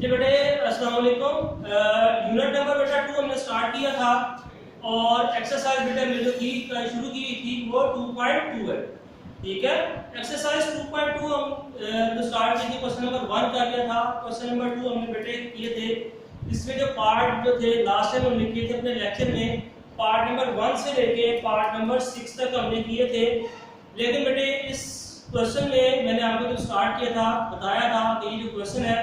जी बेटे अस्सलाम वालेकुम। यूनिट नंबर बेटा 2 हमने स्टार्ट किया था और एक्सरसाइज बेटा जो की शुरू की थी वो 2.2 है। ठीक है, एक्सरसाइज 2.2 हम जो स्टार्ट की थी क्वेश्चन नंबर 1 कर लिया था। क्वेश्चन नंबर 2 हमने बेटे किए थे। इसमें जो पार्ट जो थे लास्ट टाइम हमने किए थे अपने लेक्चर में, पार्ट नंबर 1 से लेके पार्ट नंबर 6 तक हमने किए थे। लेकिन बेटे इस क्वेश्चन में मैंने आपको जो स्टार्ट किया था बताया था कि ये जो क्वेश्चन है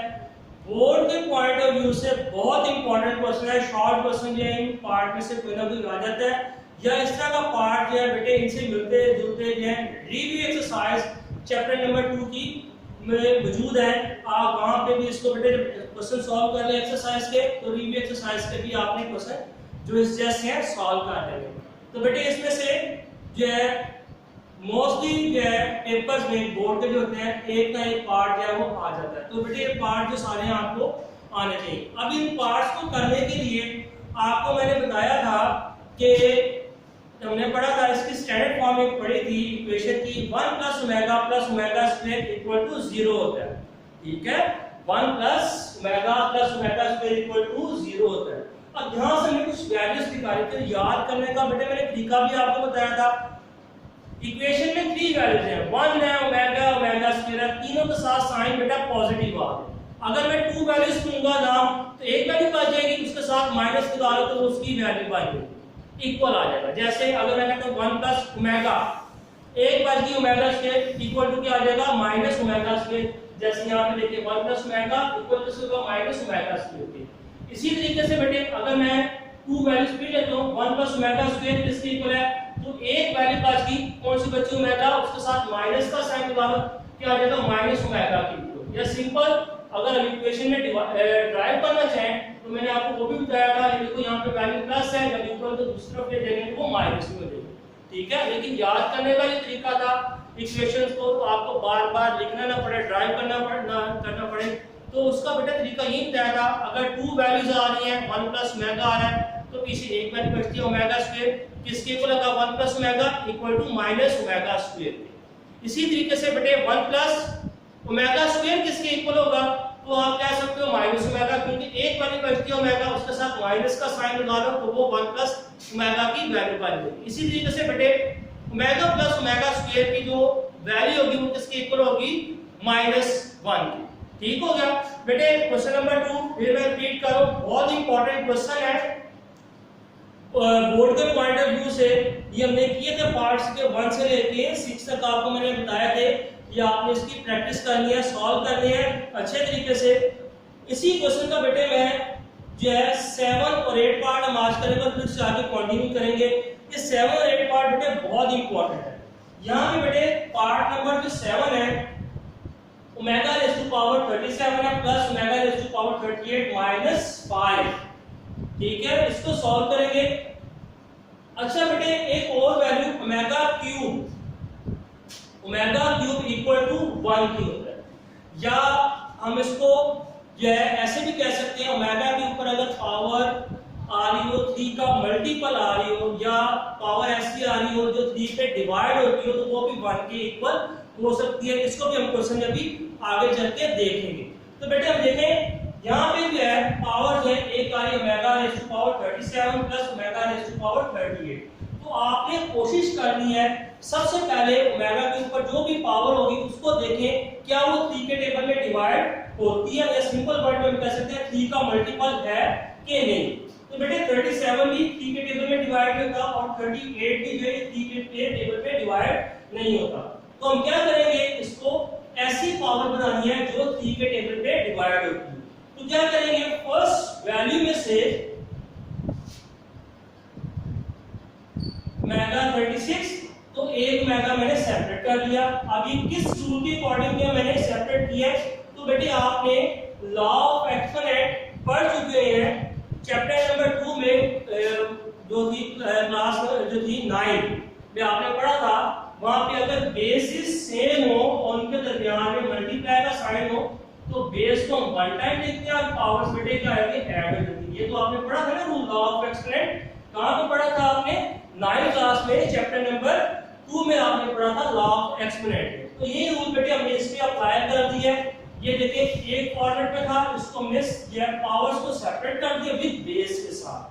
बोर्ड के पॉइंट ऑफ व्यू से बहुत इंपॉर्टेंट क्वेश्चन है। शॉर्ट क्वेश्चन जो है इन पार्ट में से कोई ना कोई आ जाता है, या इस तरह का पार्ट जो है बेटे इनसे मिलते जुलते जो है रिव्यू एक्सरसाइज चैप्टर नंबर 2 की में मौजूद है। आप वहां पे भी इसको बेटे क्वेश्चन सॉल्व कर ले एक्सरसाइज के, तो रिव्यू एक्सरसाइज के भी आपने क्वेश्चन जो इस जैसे हैं सॉल्व कर लेंगे। तो बेटे इसमें से जो है मोस्टली जो है पेपर्स में बोर्ड के जो होते हैं एक का एक पार्ट जो है वो आ जाता है। तो बेटे ये पार्ट जो सारे हैं आपको आने चाहिए। अब इन पार्ट्स को करने के लिए आपको मैंने बताया था कि हमने पढ़ा था इसकी स्टैंडर्ड फॉर्म में पढ़ी थी इक्वेशन की 1 + ओमेगा = 0 होता है। ठीक है, 1 + ओमेगा = 0 होता है। अब यहां से हमें कुछ वैल्यूज निकाली थी, याद करने का बेटे मैंने तरीका भी आपको बताया था। इक्वेशन में 3 वैल्यूज हैं, 1 है ओमेगा स्क्वायर, तीनों के साथ साइन बेटा पॉजिटिव आ गया। अगर मैं 2 वैल्यूज लूंगा ना तो एक वैल्यू बच जाएगी, उसके साथ माइनस लगा लो तो उसकी वैल्यू बच जाएगी, इक्वल आ जाएगा। जैसे अगर मैं कहता हूं 1 + ओमेगा, एक बच गई ओमेगा स्क्वायर इक्वल टू क्या आ जाएगा माइनस ओमेगा स्क्वायर। जैसे यहां पे देखिए 1 + ओमेगा इक्वल टू होगा माइनस ओमेगा स्क्वायर। इसी तरीके से बेटे अगर मैं 2 वैल्यूज भी लेता हूं 1 + ओमेगा स्क्वायर किसके इक्वल है, तो एक वैल्यू बच गई, कौन सी बची ओमेगा, उसके साथ माइनस का साइन लगा लो, क्या आ जाएगा माइनस ओमेगा की इक्वल। या सिंपल अगर हम इक्वेशन में ड्राइव करना चाहें तो मैंने आपको वो भी बताया था, ये देखो यहाँ पे वैल्यू प्लस है, जब इक्वल तो दूसरी तरफ ले जाएंगे तो वो माइनस में हो जाएगी। ठीक है, लेकिन याद करने का ये तरीका था इक्वेशंस को, तो आपको बार-बार लिखना ना पड़े, ड्राइव करना पड़े, तो उसका बेटा तरीका ये बताया था। अगर 2 वैल्यूज आ रही हैं 1 + ओमेगा आ रहा है तो पीछे एक वैल्यू बचती है ओमेगा स्क्वायर, किसके इक्वल होगा 1 + ओमेगा = माइनस ओमेगा स्क्वायर। इसी तरीके से बेटे 1 + ओमेगा स्क्वायर किसके इक्वल होगा, तो आप कह सकते हो माइनस ओमेगा, क्योंकि एक वैल्यू बचती है ओमेगा, उसके साथ माइनस का साइन लगा लो तो वो 1 + ओमेगा की वैल्यू बन जाएगी। इसी तरीके से बेटे ओमेगा + ओमेगा स्क्वायर की जो वैल्यू होगी वो किसके इक्वल होगी -1 की। ठीक हो गया बेटे। क्वेश्चन नंबर 2 फिर मैं रिपीट कर रहा हूं, बहुत इंपॉर्टेंट क्वेश्चन है बोर्ड के पॉइंट ऑफ व्यू से। ये हमने किए थे पार्ट्स के 1 से लेके 6 तक, आपको मैंने बताया थे। ये आपने इसकी प्रैक्टिस करनी है, सॉल्व करनी है अच्छे तरीके से। इसी क्वेश्चन का बेटे मैं जो है 7 और 8 पार्ट हम आज करेंगे, फिर से आगे कंटिन्यू करेंगे। ये 7 और 8 पार्ट बेटे बहुत इंपॉर्टेंट है। यहाँ पे बेटे पार्ट नंबर जो 7 है ओमेगा⁻37 है प्लस ओमेगा⁻38 - 5। ठीक है, इसको सॉल्व करेंगे। अच्छा बेटे एक और value omega cube equal to 1 की होता है, या हम इसको जो है ऐसे भी कह सकते हैं ओमेगा के ऊपर अगर पावर आ रही हो 3 का मल्टीपल आ रही हो, या पावर ऐसी आ रही हो जो 3 पे डिवाइड होती हो, तो वो भी 1 के इक्वल हो सकती है। इसको भी हम क्वेश्चन में भी आगे चल के देखेंगे। तो बेटे हम देखें यहाँ पे जो है पावर जो है एक आ रही है ओमेगा⁻37 प्लस ओमेगा⁻38। तो आपने कोशिश करनी है सबसे पहले ओमेगा के ऊपर जो भी पावर होगी उसको देखें क्या वो 3 के टेबल में डिवाइड होती है, या सिंपल वर्ड में हम कह सकते हैं 3 का मल्टीपल है कि नहीं। तो बेटे 37 भी 3 के टेबल में डिवाइड नहीं होता और 38 भी जो है 3 के टेबल में डिवाइड नहीं होता। तो हम क्या करेंगे, इसको ऐसी पावर बनानी है जो 3 के टेबल पे डिवाइड होती है। तो क्या करेंगे, फर्स्ट वैल्यू में से ओमेगा⁻36, तो एक ओमेगा मैंने सेपरेट कर लिया। अभी किस रूल के अकॉर्डिंग मैंने सेपरेट किया, तो बेटे आपने लॉ ऑफ एक्सपोनेंट पढ़ चुके हैं चैप्टर नंबर 2 में, जो थी क्लास जो थी 9 में आपने पढ़ा था। वहां पे अगर बेसिस सेम हो और उनके दरमियान में मल्टीप्लाई का साइन हो तो बेस को हम 1 टाइम लिखते हैं और पावर्स बेटे क्या आएगी ऐड हो जाती है। ये तो आपने पढ़ा था ना रूल लॉ ऑफ एक्सपोनेंट, कहां पे पढ़ा था आपने 9th क्लास में चैप्टर नंबर 2 में आपने पढ़ा था लॉ ऑफ एक्सपोनेंट। तो ये रूल बेटे हमने इस पे अप्लाई कर दिया है। ये देखिए एक फॉर्मेट में था, इसको हमने जो है पावर्स को सेपरेट कर दिया विद बेस के साथ।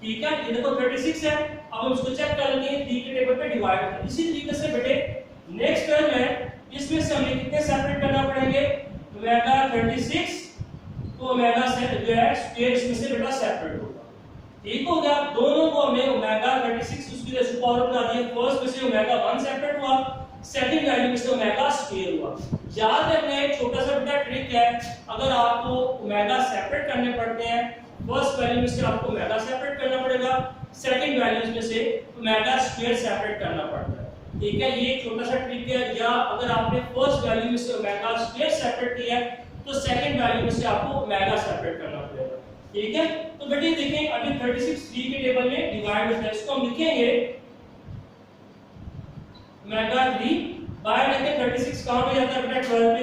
ठीक है, ये देखो 36 है। अब हम इसको चेक कर लेते हैं 3 के टेबल पे डिवाइड कर। इसी तरीके से बेटे नेक्स्ट टर्म है, इसमें से हमें कितने सेपरेट करना पड़ेंगे, ओमेगा 36 तो ओमेगा से जो है स्क्वायर इसमें से बेटा सेपरेट होगा। ठीक हो गया, दोनों को हमने ओमेगा 36 उसकी रेज़ टू पावर बना दिया। फर्स्ट में से ओमेगा 1 सेपरेट हुआ, सेकंड वैल्यू में से ओमेगा स्क्वायर हुआ। याद रखना एक छोटा सा बेटा ट्रिक है, अगर आपको ओमेगा सेपरेट करने पड़ते हैं, फर्स्ट वैल्यू में से आपको ओमेगा सेपरेट करना पड़ेगा, सेकंड वैल्यूज में से ओमेगा स्क्वायर सेपरेट करना पड़ता है। ठीक है, ये एक छोटा सा ट्रिक है। या अगर आपने फर्स्ट वैल्यू में से ओमेगा स्क्वायर सेपरेट किया है तो सेकंड वैल्यू में से आपको ओमेगा सेपरेट करना पड़ेगा। ठीक है, तो बेटे देखें अभी 36 3 के टेबल में डिवाइड होता है, इसको हम लिखेंगे ओमेगा 3 बाय लेके 36 कहां पे जाता है बेटा 12 पे,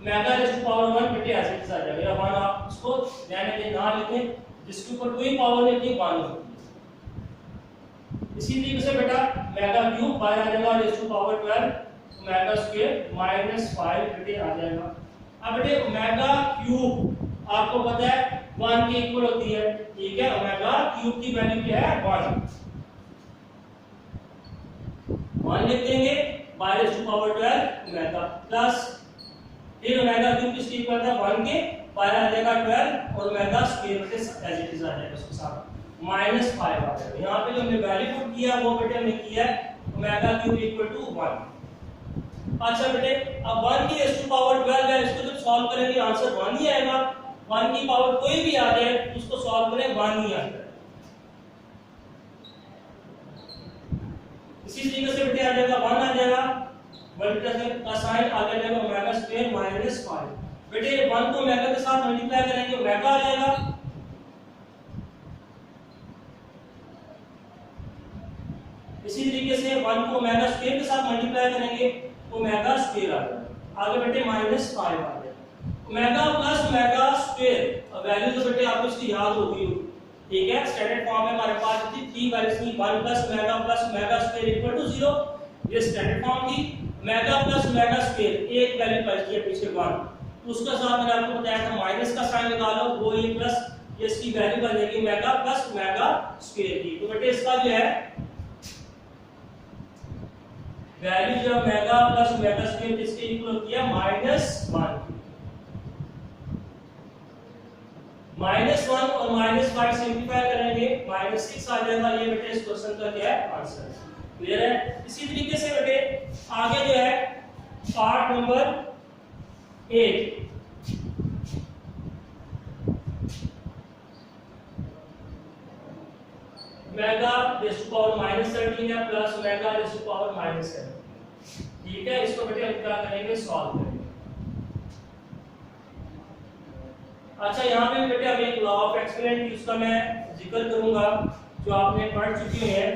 ओमेगा रेज़ टू पावर 1 बेटे ऐसे ही आ जाएगा। या 1 आप इसको रहने दें, ना लिखें, जिसके ऊपर कोई पावर नहीं होती 1 होती है। इसी तरीके से बेटा ओमेगा क्यूब बाय आ जाएगा raise to power 12 omega square minus 5 बेटे आ जाएगा। अब बेटे ओमेगा क्यूब आपको पता है 1 के इक्वल होती है। ठीक है, ओमेगा क्यूब की वैल्यू क्या है 1 लिख देंगे by raise to power 12 omega plus फिर ओमेगा क्यूब किसके इक्वल था 1 के, बाय आ जाएगा 12 और ओमेगा स्क्वायर के एज इट इज आ जाएगा उसके साथ -5 आ जाएगा। यहां पे जो हमने वैल्यू पुट किया वो बेटे हमने किया है ओमेगा क्यूब इक्वल टू 1। अच्छा बेटे अब 1 की रेज़ टू पावर 12 है, इसको जब सॉल्व करेंगे आंसर 1 ही आएगा। 1 की पावर कोई भी आ जाए उसको सॉल्व करें 1 ही आता है। इसी तरीके से बेटे आ जाएगा 1 आ जाएगा, मल्टीप्लाई का साइन आ जाएगा ओमेगा स्क्वायर -5। बेटे 1 को ओमेगा के साथ मल्टीप्लाई करेंगे ओमेगा आ जाएगा, इसी तरीके से 1 को ओमेगा स्क्वायर के साथ मल्टीप्लाई करेंगे ओमेगा स्क्वायर आ जाएगा। आगे बेटे -5 आ जाएगा, omega plus omega square. Value तो बेटे आपको इसकी याद होगी। ठीक है, स्टैंडर्ड फॉर्म में हमारे पास थी 3 वैल्यूज थी, 1 plus omega square equal to 0, ये स्टैंडर्ड फॉर्म थी। ओमेगा प्लस ओमेगा स्क्वायर एक वैल्यू बचती है पीछे 1, उसके साथ मैंने आपको बताया था माइनस का साइन लगा लो, वो ये प्लस ये इसकी वैल्यू बन जाएगी ओमेगा प्लस ओमेगा स्क्वायर की। तो बेटे इसका जो है वैल्यू जो ओमेगा प्लस ओमेगा स्क्वायर किसके इक्वल होती है -1। -1 और -5 सिंपलीफाई करेंगे -6 आ जाएगा। ये बेटे इस क्वेश्चन का क्या है आंसर। क्लियर है। इसी तरीके से बेटे आगे जो है part number 8 omega raise to power -13 है plus omega raise to power -7। ठीक है, इसको बेटे हम क्या करेंगे सॉल्व करेंगे। अच्छा यहाँ पे बेटे अब एक लॉ ऑफ एक्सपोनेंट उसका मैं जिक्र करूंगा जो आपने पढ़ चुके हैं।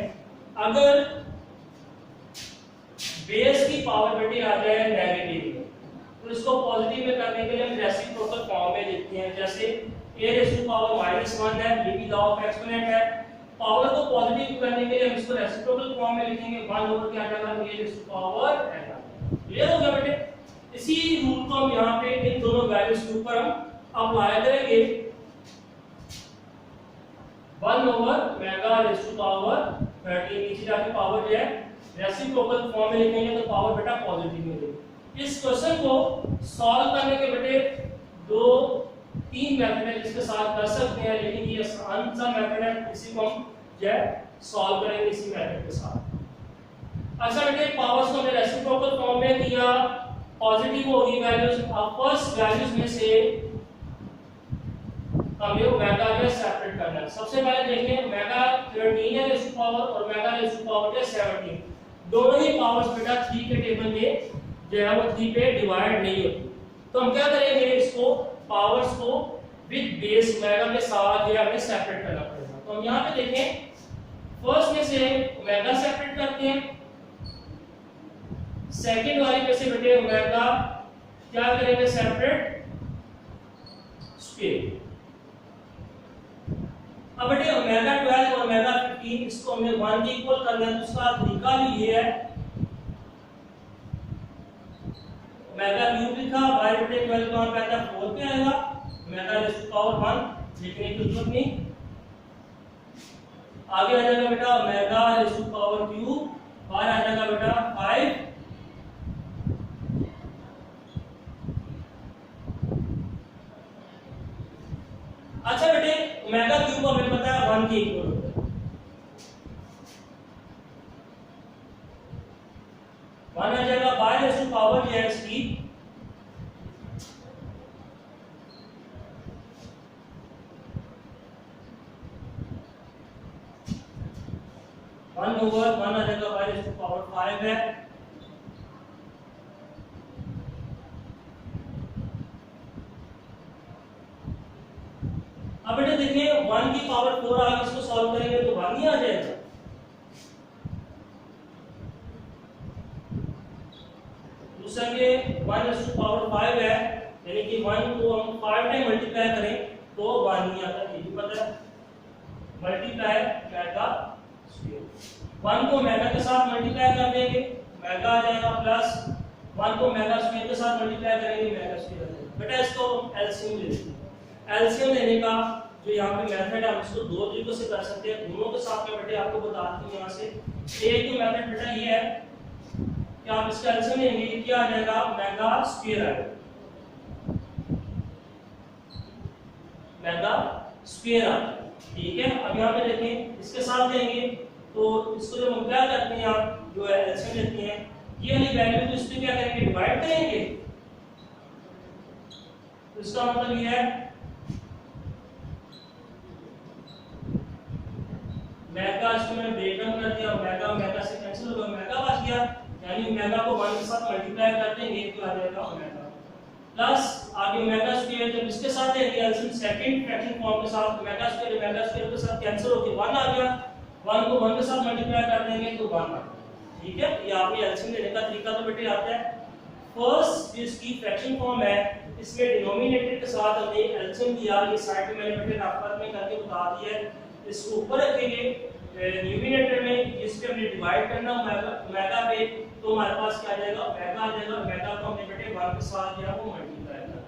अगर बेस की पावर बेटे आ जाए नेगेटिव तो इसको पॉजिटिव में करने के लिए हम रेसिप्रोकल फॉर्म में लिखते हैं। जैसे a रेज़ टू पावर -1 है, ये भी लॉ ऑफ एक्सपोनेंट है। पावर को पॉजिटिव करने के लिए हम इसको रेसिप्रोकल फॉर्म में लिखेंगे 1 ओवर क्या आ जाएगा a raise to power n। Clear हो गया बेटे। इसी रूल को हम यहाँ पे इन दोनों वैल्यूज के ऊपर हम अप्लाई करेंगे 1 over omega raise to power 13 नीचे जाके पावर जो है रेसिप्रोकल फॉर्म में लिखेंगे तो पावर बेटा पॉजिटिव में लिखेंगे। इस क्वेश्चन को सॉल्व करने के बेटे 2-3 मेथड है जिसके साथ कर सकते हैं, लेकिन ये आसान सा मेथड है, इसी को हम जो है सॉल्व करेंगे इसी मेथड के साथ। अच्छा बेटे पावर्स को हमने रेसिप्रोकल फॉर्म में किया, पॉजिटिव होगी वैल्यूज। अब फर्स्ट वैल्यूज में से हमें ओमेगा को सेपरेट करना है। सबसे पहले देखें ओमेगा 13 है रेज़ टू पावर और ओमेगा रेज़ टू पावर 17, दोनों ही पावर्स बेटा 3 के टेबल में जो है वो 3 पे डिवाइड नहीं होती। तो हम क्या करेंगे इसको पावर्स को विद बेस ओमेगा के साथ जो है हमें सेपरेट करना पड़ेगा। तो हम यहाँ पे देखें फर्स्ट में से ओमेगा सेपरेट करते हैं, सेकंड वाली में से बेटे ओमेगा क्या करेंगे सेपरेट स्क्वायर। अब बेटे ओमेगा 12 और ओमेगा 15 इसको हमने 1 के इक्वल करना है। दूसरा तरीका भी ये है ओमेगा क्यूब लिखा, y बटे 12 कहां पे आता है 4 पे आएगा, ओमेगा रेज़ टू पावर 1 लिखने की जरूरत नहीं। आगे आ जाएगा बेटा omega raise to power cube, बाहर आ जाएगा बेटा 5। अच्छा बेटे ओमेगा क्यूब हमें पता है 1 के इक्वल होता है, 1 आ जाएगा y raise to power xt, one over 1 आ जाएगा y रेज़ टू पावर 5 है। अब बेटे देखिए 1 की पावर 4 आगे इसको सॉल्व करेंगे तो 1 ही आ जाएगा। दूसरा के 1 रेज़ टू पावर 5 है, यानी कि 1 को हम 5 टाइम मल्टीप्लाई करें तो 1 ही आता है, ये भी पता है। मल्टीप्लाई मेगा स्क्वायर, 1 को मेगा के साथ मल्टीप्लाई कर देंगे, मेगा आ जाएगा प्लस 1 को मेगा स्क्वायर के साथ मल्टीप्लाई करेंगे, मेगा स्क्वायर आ जाएगा। बेटा इसको एलसीएम ले लेते हैं। एलसीएम लेने का जो यहाँ पे मेथड है हम इसको दो तरीकों से कर सकते हैं, दोनों के साथ में बेटे आपको बताता हूँ। यहाँ से एक जो मेथड बेटा ये है कि आप इसका एलसीएम लेंगे, क्या आ जाएगा मेगा स्क्वायर आएगा, मेगा स्क्वायर आता है, ठीक है। अब यहाँ पे देखें इसके साथ लेंगे तो इसको जब हम क्या करते हैं, आप जो है एलसीएम लेते हैं, ये वाली वैल्यू को इस पे क्या करेंगे डिवाइड करेंगे, तो इसका मतलब ये है मेगा इसको मैंने ब्रेक डाउन कर दिया, मेगा मेगा से कैंसिल होगा, मेगा बच गया, यानी मेगा को 1 के साथ मल्टीप्लाई कर देंगे तो आ जाएगा ओमेगा प्लस आगे ओमेगा स्क्वायर जब इसके साथ लेंगे एलसीएम सेकंड फ्रैक्शन फॉर्म के साथ, ओमेगा स्क्वायर के साथ कैंसिल होके 1 आ गया, 1 को 1 के साथ मल्टीप्लाई कर देंगे तो 1 आ गया, ठीक है। ये आपने एलसीएम लेने का तरीका तो बेटे आता है। फर्स्ट जिसकी फ्रैक्शन फॉर्म है इसमें डिनोमिनेटर के साथ हमने एलसीएम लिया, ये साइड में मैंने बेटे रफर में करके बता दिया है, इसको ऊपर रखेंगे न्यूमिनेटर में, इस पे हमने डिवाइड करना ओमेगा पे, तो हमारे पास क्या आ जाएगा ओमेगा आ जाएगा, ओमेगा को हमने बेटे 1 के साथ जो है वो मल्टीप्लाई करना,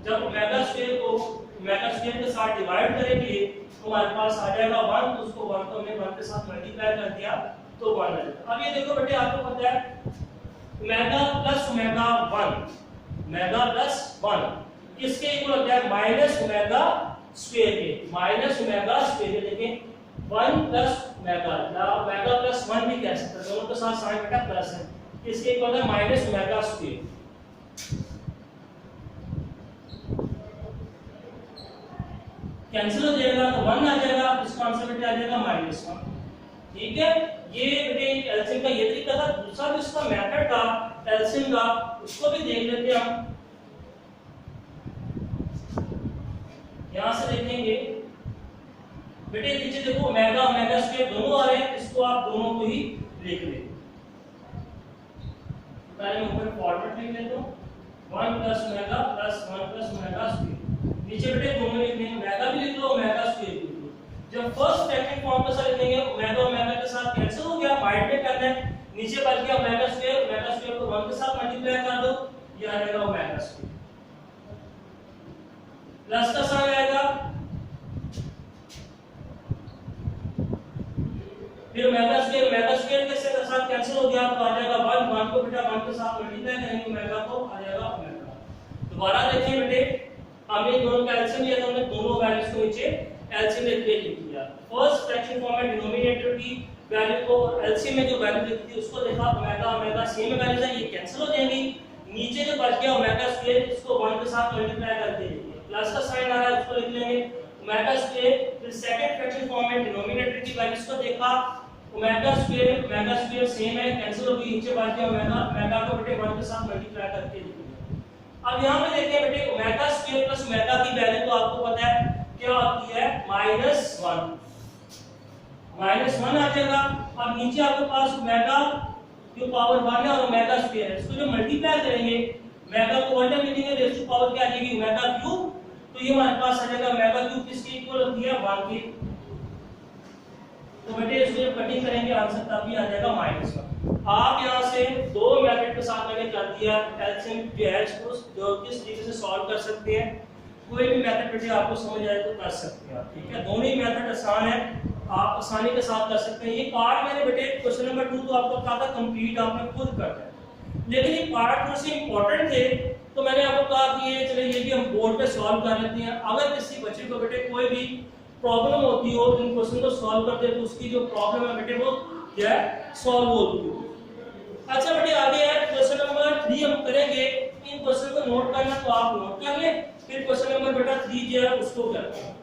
जब ओमेगा स्क्वायर को ओमेगा स्क्वायर के साथ डिवाइड करेंगे तो हमारे पास आ जाएगा 1, तो उसको 1 को हमने 1 के साथ मल्टीप्लाई कर दिया तो 1 आ जाएगा। अब ये देखो बेटे आपको पता है omega plus omega 1, omega plus 1 किसके इक्वल होता है माइनस ओमेगा स्क्वायर के, माइनस ओमेगा स्क्वायर के, देखें 1 प्लस ओमेगा या ओमेगा प्लस 1 भी कह सकते हैं, दोनों के साथ साइन बेटा प्लस है, किसके इक्वल है माइनस ओमेगा स्क्वायर, कैंसिल हो जाएगा तो 1 आ जाएगा, इसका आंसर बेटा आ जाएगा -1, ठीक है। ये बेटे एलसीएम का ये तरीका था। दूसरा भी इसका मेथड था एलसीएम का, उसको भी देख लेते हैं हम। यहां से देखेंगे बेटे नीचे देखो ओमेगा ओमेगा स्क्वायर दोनों आ रहे हैं, इसको आप दोनों को ही लिख ले, पहले मैं ऊपर फॉर्मेट लिख लेता हूं 1 plus omega plus 1 plus omega square, नीचे बेटे दोनों लिखने ओमेगा भी लिख लो ओमेगा स्क्वायर भी लिख लो। जब फर्स्ट फ्रैक्शन फॉर्म के साथ लिखेंगे ओमेगा ओमेगा के साथ कैंसिल हो गया, माइंड में करना है, नीचे बच गया ओमेगा स्क्वायर को 1 के साथ मल्टीप्लाई कर दो, ये आ जाएगा ओमेगा स्क्वायर, प्लस का साइन आएगा, फिर ओमेगा स्क्वायर के साथ कैंसिल हो गया तो आ जाएगा 1 को बेटा 1 के साथ मल्टीप्लाई करेंगे ओमेगा को आ जाएगा ओमेगा। दोबारा देखिए बेटे हमने दोनों का एलसीएम लिया तो हमने दोनों वैल्यूज को नीचे एलसीएम लेके लिख दिया। फर्स्ट फ्रैक्शन फॉर्म में डिनोमिनेटर की वैल्यू को एलसीएम में जो वैल्यू लिखी थी उसको देखा ओमेगा ओमेगा सेम वैल्यूज है, ये कैंसिल हो जाएंगी, नीचे जो बच गया ओमेगा स्क्वायर इसको 1 के साथ मल्टीप्लाई कर देंगे, प्लस का साइन आ रहा है उसको लिख लेंगे ओमेगा स्क्वायर, फिर सेकंड फ्रैक्शन फॉर्म में डिनोमिनेटर की वैल्यूज को देखा ओमेगा स्क्वायर सेम है, कैंसिल हो गई, नीचे बच गया ओमेगा को बेटे 1 के साथ मल्टीप्लाई करके लिख लिया। अब यहां पे देखिए बेटे ओमेगा स्क्वायर प्लस ओमेगा की वैल्यू तो आपको पता है क्या आती है -1, -1 आ जाएगा। अब नीचे आपके पास ओमेगा की पावर 1 है और ओमेगा स्क्वायर है, इसको जो मल्टीप्लाई करेंगे ओमेगा को 1 टाइम लिखेंगे रेज़ टू पावर क्या आ जाएगी ओमेगा क्यूब, तो ये हमारे पास आ जाएगा ओमेगा क्यूब किसके इक्वल होती है 1 के, तो बेटे इसको जब कटिंग करेंगे आंसर तब भी आ जाएगा -1। आप यहाँ से दो मेथड के साथ मैंने कर दिया एलसीएम डीएच को, जो किस तरीके से सॉल्व कर सकते हैं। कोई भी मेथड बेटे आपको समझ आए तो कर सकते हैं आप, ठीक है। दोनों ही मेथड आसान है, आप आसानी के साथ कर सकते हैं। ये पार्ट मैंने बेटे क्वेश्चन नंबर 2 तो आपको कहा था कंप्लीट आपने खुद करना है, लेकिन ये पार्ट थोड़े से इंपॉर्टेंट थे तो मैंने आपको कहा कि ये चलिए ये भी हम बोर्ड पे सॉल्व कर लेते हैं। अगर किसी बच्चे को बेटे कोई भी प्रॉब्लम होती हो इन क्वेश्चन को सॉल्व करते तो उसकी जो प्रॉब्लम है बेटे वो क्या है सॉल्व होती हो। अच्छा बेटे आगे है क्वेश्चन नंबर 3 हम करेंगे। इन क्वेश्चन को नोट करना तो आप नोट कर लें, फिर क्वेश्चन नंबर बेटा 3 जो है उसको करते हैं।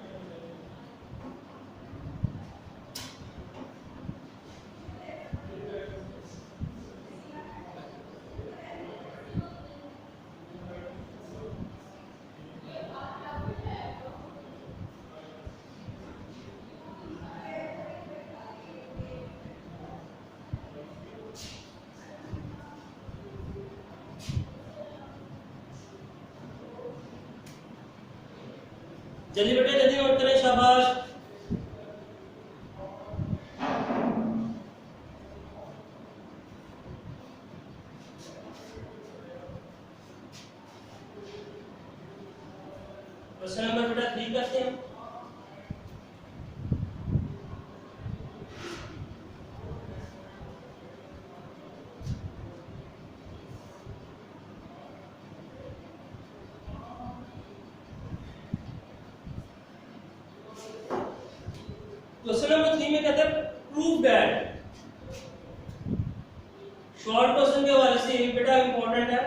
जल्दी बेटे जल्दी नोट करें, शाबाश। क्वेश्चन नंबर बेटा 3 करते हैं। क्वेश्चन नंबर 3 में कहते हैं प्रूव दैट। शॉर्ट क्वेश्चन के हवाले से ये बेटा इंपॉर्टेंट है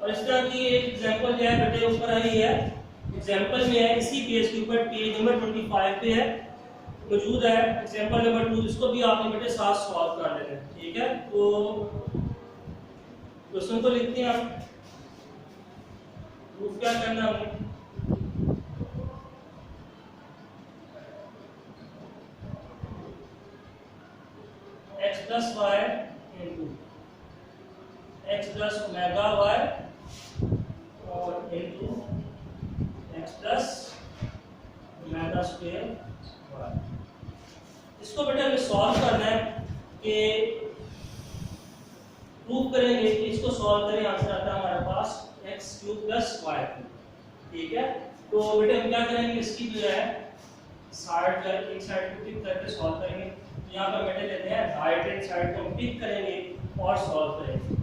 और इस तरह की एक एग्जांपल जो है बेटे ऊपर आई है, एग्जांपल में है इसी पेज के ऊपर, पेज नंबर 25 पे है मौजूद है एग्जांपल नंबर 2। इसको भी आपने बेटे साथ सॉल्व कर लेना है, ठीक है। तो क्वेश्चन को लिखते हैं आप, प्रूफ क्या करना है हमने। x plus y into x plus omega y और into x plus omega square y। इसको बेटा हमें सॉल्व करना है कि प्रूव करेंगे कि इसको सॉल्व करें, आंसर आता है हमारे पास x³ plus y³, ठीक है। तो बेटे हम क्या करेंगे, इसकी जो है साइड का एक साइड को टिक करके सॉल्व करेंगे। यहाँ पर बेटे लेते हैं राइट हैंड साइड को पिक करेंगे और सॉल्व करेंगे।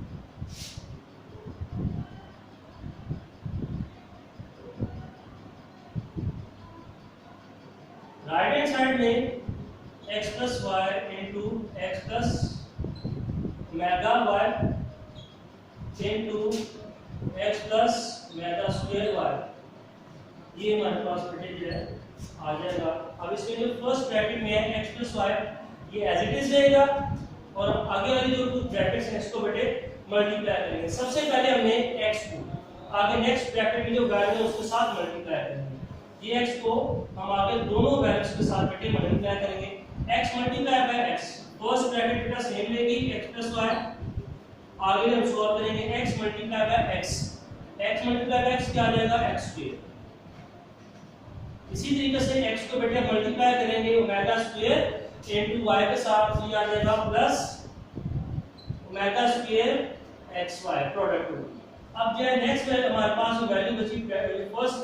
राइट हैंड साइड में x plus y into x plus omega y into x plus omega square y, ये हमारे पास बेटे जो है आ जाएगा। अब इसमें जो फर्स्ट ब्रैकेट में है x plus y ये एज इट इज रहेगा और आगे वाली जो 2 ब्रैकेट्स हैं इसको बेटे मल्टीप्लाई करेंगे। सबसे पहले हमने x को आगे नेक्स्ट ब्रैकेट में जो वैल्यू है उसके साथ मल्टीप्लाई करेंगे। ये x को हम आगे दोनों वैल्यूज के साथ बेटे मल्टीप्लाई करेंगे। x multiply by x, first bracket बेटा सेम रहेगी x plus y, आगे हम सॉल्व करेंगे x multiply by x, x multiply by x क्या आ जाएगा x²। इसी तरीके से x को बेटे मल्टीप्लाई करेंगे ओमेगा स्क्वायर इनटू y के साथ, ये आ जाएगा plus omega square xy product. अब जो है नेक्स्ट हमारे पास जो वैल्यू बची फर्स्ट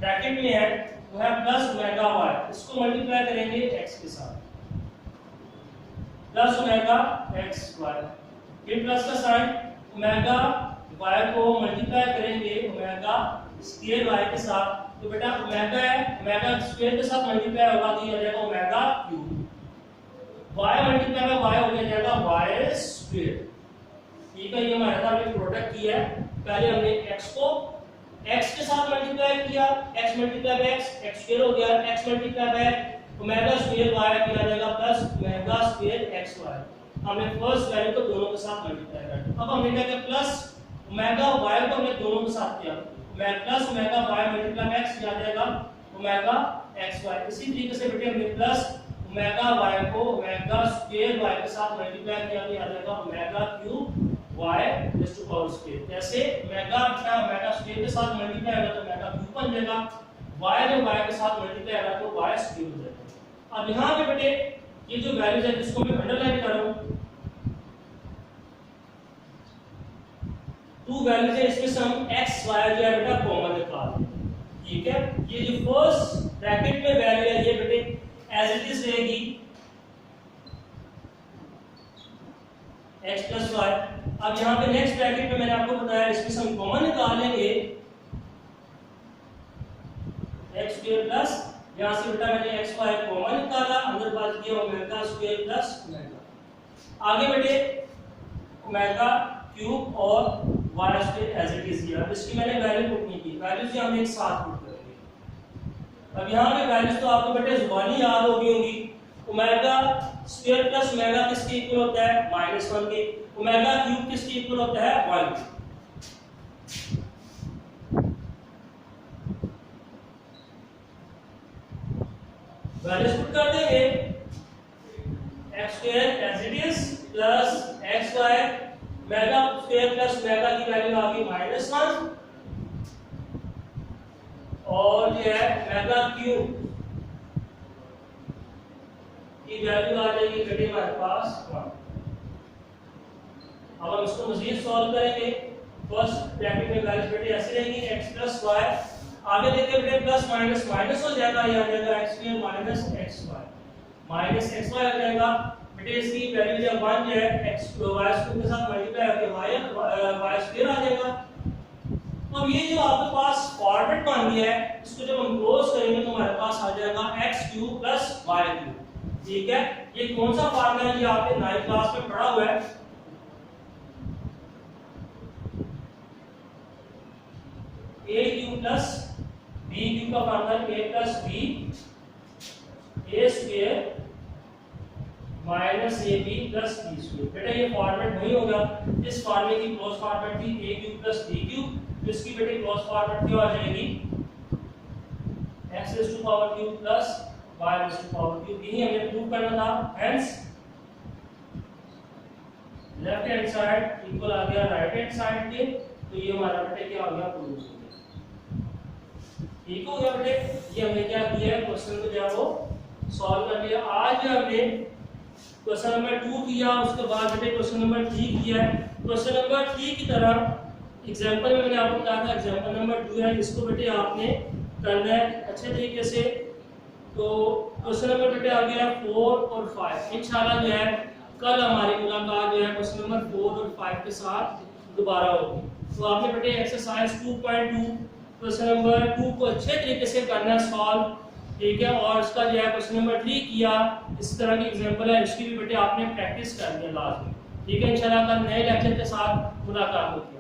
ब्रैकेट में है वो है प्लस ओमेगा y, इसको मल्टीप्लाई करेंगे x के साथ, प्लस ओमेगा xy, फिर प्लस का साइन ओमेगा y को मल्टीप्लाई करेंगे ओमेगा स्क्वायर y के साथ। तो बेटा ओमेगा है, ओमेगा स्क्वायर के साथ मल्टीप्लाई होगा तो ये आ जाएगा omega cube, y multiply bye y हो जाएगा y स्क्वायर, ठीक है। ये हमारे साथ एक प्रोडक्ट किया है। पहले हमने x को x के साथ मल्टीप्लाई किया, x multiply by x square हो गया, x multiply by omega square y किया जाएगा प्लस ओमेगा स्क्वायर xy। हमने फर्स्ट वैल्यू को दोनों के साथ मल्टीप्लाई कर दिया। अब हमने क्या किया, प्लस ओमेगा y को हमने दोनों के साथ किया, plus omega y multiply by x आ जाएगा ओमेगा xy। इसी तरीके से बेटे हमने प्लस ओमेगा y को ओमेगा स्क्वायर y के साथ मल्टीप्लाई किया तो आ जाएगा omega cube y raise to power square. जैसे ओमेगा बेटा ओमेगा स्क्वायर के साथ मल्टीप्लाई होगा तो ओमेगा क्यूब बन जाएगा, y जब y के साथ मल्टीप्लाई करा तो y स्क्वायर हो जाएगा। अब यहाँ पे बेटे ये जो वैल्यूज है जिसको मैं अंडरलाइन कर रहा हूँ, टू वैल्यूज है, इसमें से हम x y जो है बेटा कॉमन निकाल दें। ठीक है, ये जो फर्स्ट ब्रैकेट में वैल्यू है ये बेटे एज इट इज रहेगी x प्लस y। अब यहाँ पे नेक्स्ट ब्रैकेट में मैंने आपको बताया इसमें से हम कॉमन निकाल लेंगे x स्क्वायर प्लस, यहाँ से बेटा मैंने x y कॉमन निकाला, अंदर बात किया ओमेगा स्क्वायर प्लस ओमेगा, आगे बेटे ओमेगा क्यूब और y square as it is किया। इसकी मैंने वैल्यू पुट नहीं की, वैल्यूज हम एक साथ पुट करेंगे। अब यहाँ पे वैल्यूज तो आपको बेटे जुबानी याद होगी। ओमेगा स्क्वायर प्लस ओमेगा किसके इक्वल होता है -1 के, ओमेगा क्यूब किसके इक्वल होता है 1 के। वैल्यूज पुट कर देंगे, x square as it is plus xy, omega square plus omega की वैल्यू आ गई -1 और जो है ओमेगा क्यूब की वैल्यू आ जाएगी बेटे हमारे पास 1। अब हम इसको मजीद सॉल्व करेंगे। फर्स्ट ब्रैकेट में वैल्यू बेटे ऐसे रहेगी x प्लस y, आगे देखिए बेटे प्लस माइनस माइनस हो जाएगा, ये आ जाएगा x स्क्वायर माइनस xy आ जाएगा बेटे। इसकी वैल्यू जब 1 जो है x y स्क्वायर के साथ मल्टीप्लाई करके y स्क्वायर आ जाएगा। अब ये जो आपके पास फॉर्मेट बन गया है, इसको जब हम क्लोज करेंगे तो हमारे पास आ जाएगा x cube plus y cube. ठीक है, ये कौन सा फार्मूला है, ये आपने 9th क्लास में पढ़ा हुआ है। a cube plus b cube का formula a plus b a square minus ab plus b square. बेटा ये फॉर्मेट नहीं होगा, इस फार्मूले की क्लोज फॉर्मेट थी a cube plus b cube, इसकी बेटे क्लोज फॉर्मेट क्या आ जाएगी x raise to power cube plus y raise to power cube. यही हमें प्रूव करना था। Hence left hand side equal आ गया राइट हैंड साइड के, तो ये हमारा बेटे क्या हो गया, प्रूव हो गया। ठीक हो गया बेटे, ये हमने क्या किया है, क्वेश्चन को जो है वो सॉल्व कर लिया। आज हमने क्वेश्चन नंबर 2 किया, उसके बाद बेटे क्वेश्चन नंबर 3 किया है। क्वेश्चन नंबर 3 की तरह एग्जांपल में मैंने आपको बताया था एग्जांपल नंबर 2 है, इसको बेटे आपने करना है अच्छे तरीके से। तो क्वेश्चन नंबर बेटे आ गया 4 और 5। इंशाल्लाह जो है कल हमारी मुलाकात जो है क्वेश्चन नंबर 4 और 5 के साथ दोबारा होगी। तो आपने बेटे एक्सरसाइज 2.2 क्वेश्चन नंबर 2 को अच्छे तरीके से करना है सॉल्व। ठीक है, और इसका जो है क्वेश्चन नंबर 3 किया, इस तरह की एग्जांपल है, इसकी भी बेटे आपने प्रैक्टिस करनी है लाजमी। ठीक है, इंशाल्लाह कल नए लेक्चर के साथ मुलाकात होगी।